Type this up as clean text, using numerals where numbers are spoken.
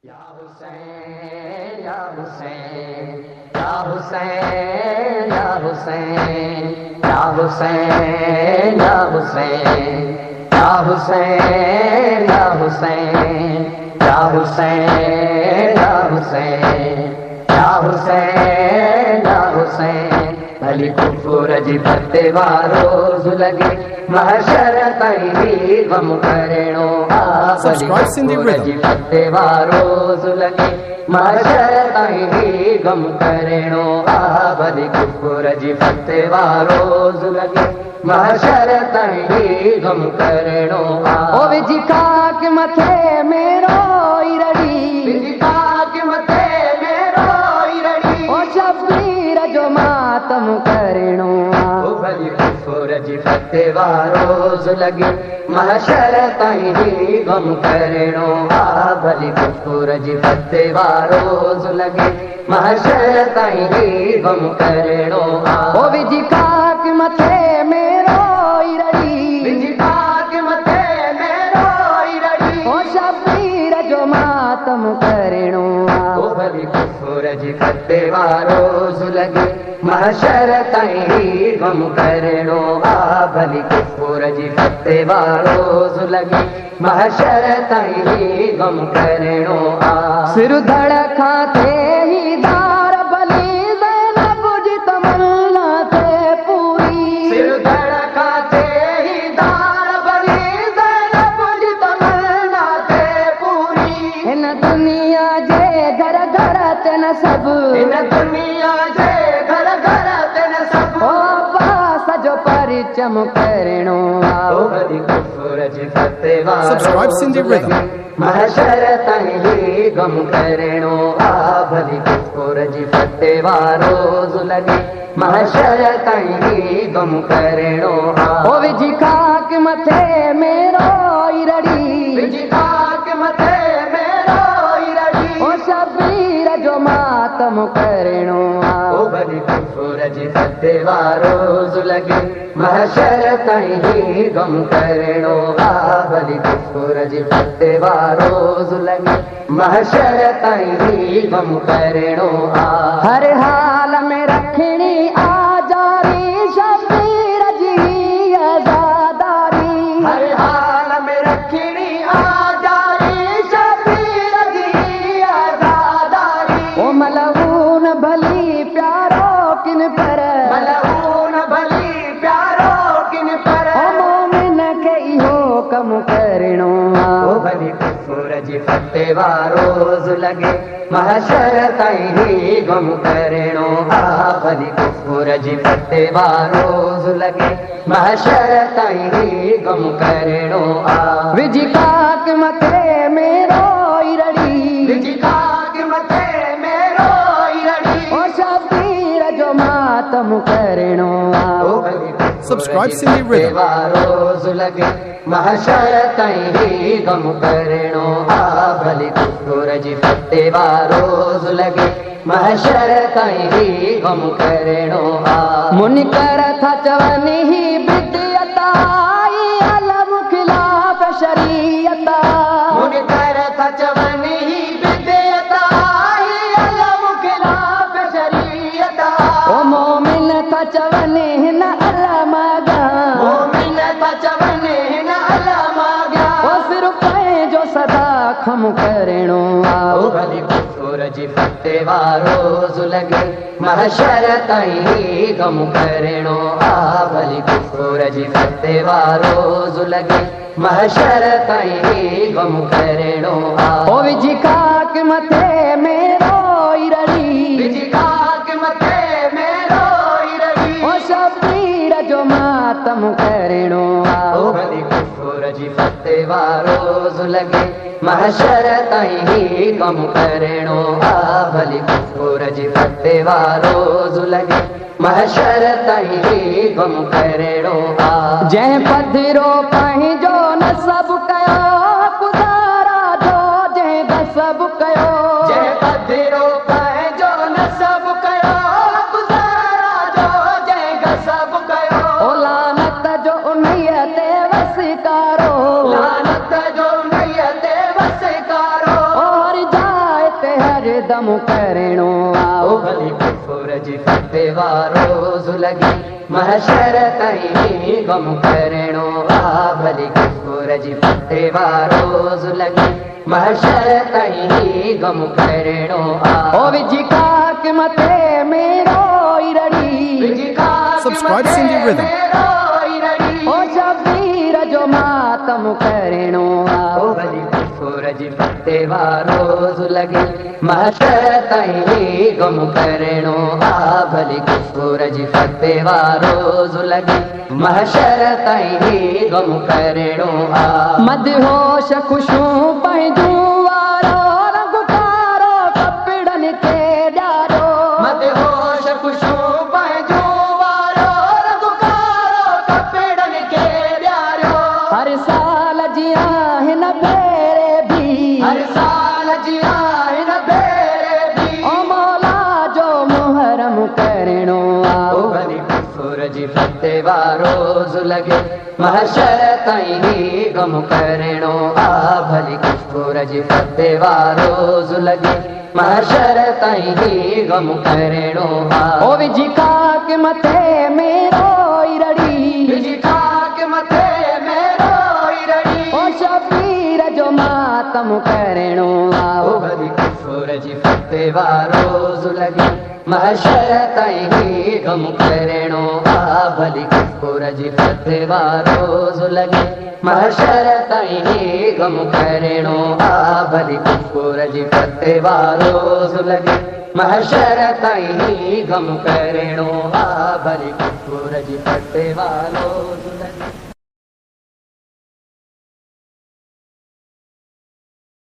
या हुसैन या हुसैन या हुसैन या हुसैन या हुसैन या हुसैन या हुसैन या हुसैन या हुसैन या हुसैन या हुसैन या हुसैन भली कुफर जी फते वारो लगे महशर ताईं गम करणो Subscribe Sindhi Rhythm. जी फते वारो लगे महशर ताईं गम करणो भली कुफर जी फते वारो लगे महशर ताईं गम करणो ओ विजी खाक मथे मेरो इरड़ी विजी खाक मथे मेरो इरड़ी ओ शबीर जो मातम करणो ओ भली कुफर जी फते वारो लगे महशर ताईं गम करणो भली कुफर जी फते वारो लगे महशर ताईं गम करणो ओ विजी खाक मथे मेरो इरड़ी विजी खाक मथे मेरो इरड़ी ओ शबीर जो मातम करणो ओ भली कुफर जी फते वारो लगे महशर ताईं गम करणो भली कुफर जी फते वारो लगे महशर ताईं गम करणो सिर धड़का थे ही दार भली ज़ैनब जी तमन्ना थे पूरी सिर धड़का थे ही दार भली ज़ैनब जी तमन्ना थे पूरी इन दुनिया जे घर घर तेन सब इन दुनिया जे घर घर तेन सब ओ अब्बास जो परिचम करणो ओ भली कुफर जी फते Subscribe Sindhi Rhythm. महशर ताईं गम करणो भली कुफर जी फते वारो लगे महशर ताईं गम करणो ओ विजी खाक मथे मेरो इरड़ी विजी खाक मथे मेरो इरड़ी ओ शबीर जो मातम करणो ओ भली कुफर जी फते वारो लगे महशर ताईं गम करणो भली कुफर जी फते वारो लगे महशर ताईं गम करणो हर हाल में रखणी आजारी शबीर जी आज़ादारी हर हाल में रखणी आजारी शबीर जी आज़ादारी ओ मलऊन भली प्यारो किन पर मलऊन भली प्यारो किन पर ओ मोमिन के इहो कम करणो ओ भली कुफर जी फते वारो लगे महशर ताईं गम करणो भली कुफर जी फते वारो लगे महशर ताईं गम करणो विजी खाक मथे मेरो इरड़ी विजी खाक मथे मेरो इरड़ी ओ शबीर जो मातम करणो ओ भली Subscribe Sindhi Rhythm. वारो लगे महशर ताईं गम करणो भली कुफर जी फते वारो लगे महशर ताईं गम करणो मुनकर था चवनि ही बिदअत आई अलम खिलाफ शरीयत मुनकर था चवनि ही बिदअत आई अलम खिलाफ शरीयत ओ मोमिन था चवनि हिन अलम मोमिन था चवनि हिन अलम ओ सिर पंहिंजो सदा खम करणो ओ भली कुफर जी फते वारो लगे महशर ताईं गम करणो भली कुफर जी फते वारो लगे महशर ताईं गम करणो ओ विजी खाक मथे मेरो इरड़ी विजी खाक मथे मेरो इरड़ी ओ शबीर जो मातम करणो ओ भली कुफर जी फते वारो लगे महशर ताईं गम करणो भली कुफर जी फते वारो लगे महशर ताईं गम करणो जंहिं पधिरो पंहिंजो नसब कयो गुज़ारा जो जंहिं नसब कयो जंहिं पधिरो पंहिंजो नसब कयो गुज़ारा जो जंहिं नसब कयो ओ लानत जो उन्हीअ ते वसकारो लानत जो उन्हीअ ते वसकारो और जा दम करणो आओ भली कुफर जी फते वारो ज़ुलगी महशर ताईं गम करणो आ भली कुफर जी फते वारो ज़ुलगी महशर ताईं गम करणो आ ओ विजी काक मथे मेरो इरड़ी विजी काक Subscribe Cindy Rhythm. ओ शबीर जो मातम करणो आओ भली कुफर जी फते वारो ज़ुलगी महशर ताईं गम करणो आ भली कुफर जी फते वारो ज़ुलगी महशर ताईं गम करणो आ मदहोश खुशूं पंहिंजूं वारो रंग कारो कपिड़नि खे ॾियारो मदहोश खुशूं पंहिंजूं वारो रंग कारो कपिड़नि खे ॾियारो हर साल जीअं हिन भेरे भी हर साल जीअं हिन भेरे भी ओ मौला जो मुहरम करणो आओ भली कुफर जी फते वारो ज़ुलगी महशर ताईं गम करणो आ भली कुफर जी फते वारो ज़ुलगी महशर ताईं गम करणो आ ओ विजी काक मथे मेरो इरड़ी विजी काक मथे मेरो इरड़ी ओ शबीर जो मातम करणो आओ भली कुफर जी फते वारो ज़ुलगी महशर ताईं गम करणो आ भली कुफर जी फते वारो ज़ुलगी महशर ताईं गम करणो आ भली कुफर जी फते वारो ज़ुलगी महशर ताईं गम करणो आ भली कुफर जी फते वारो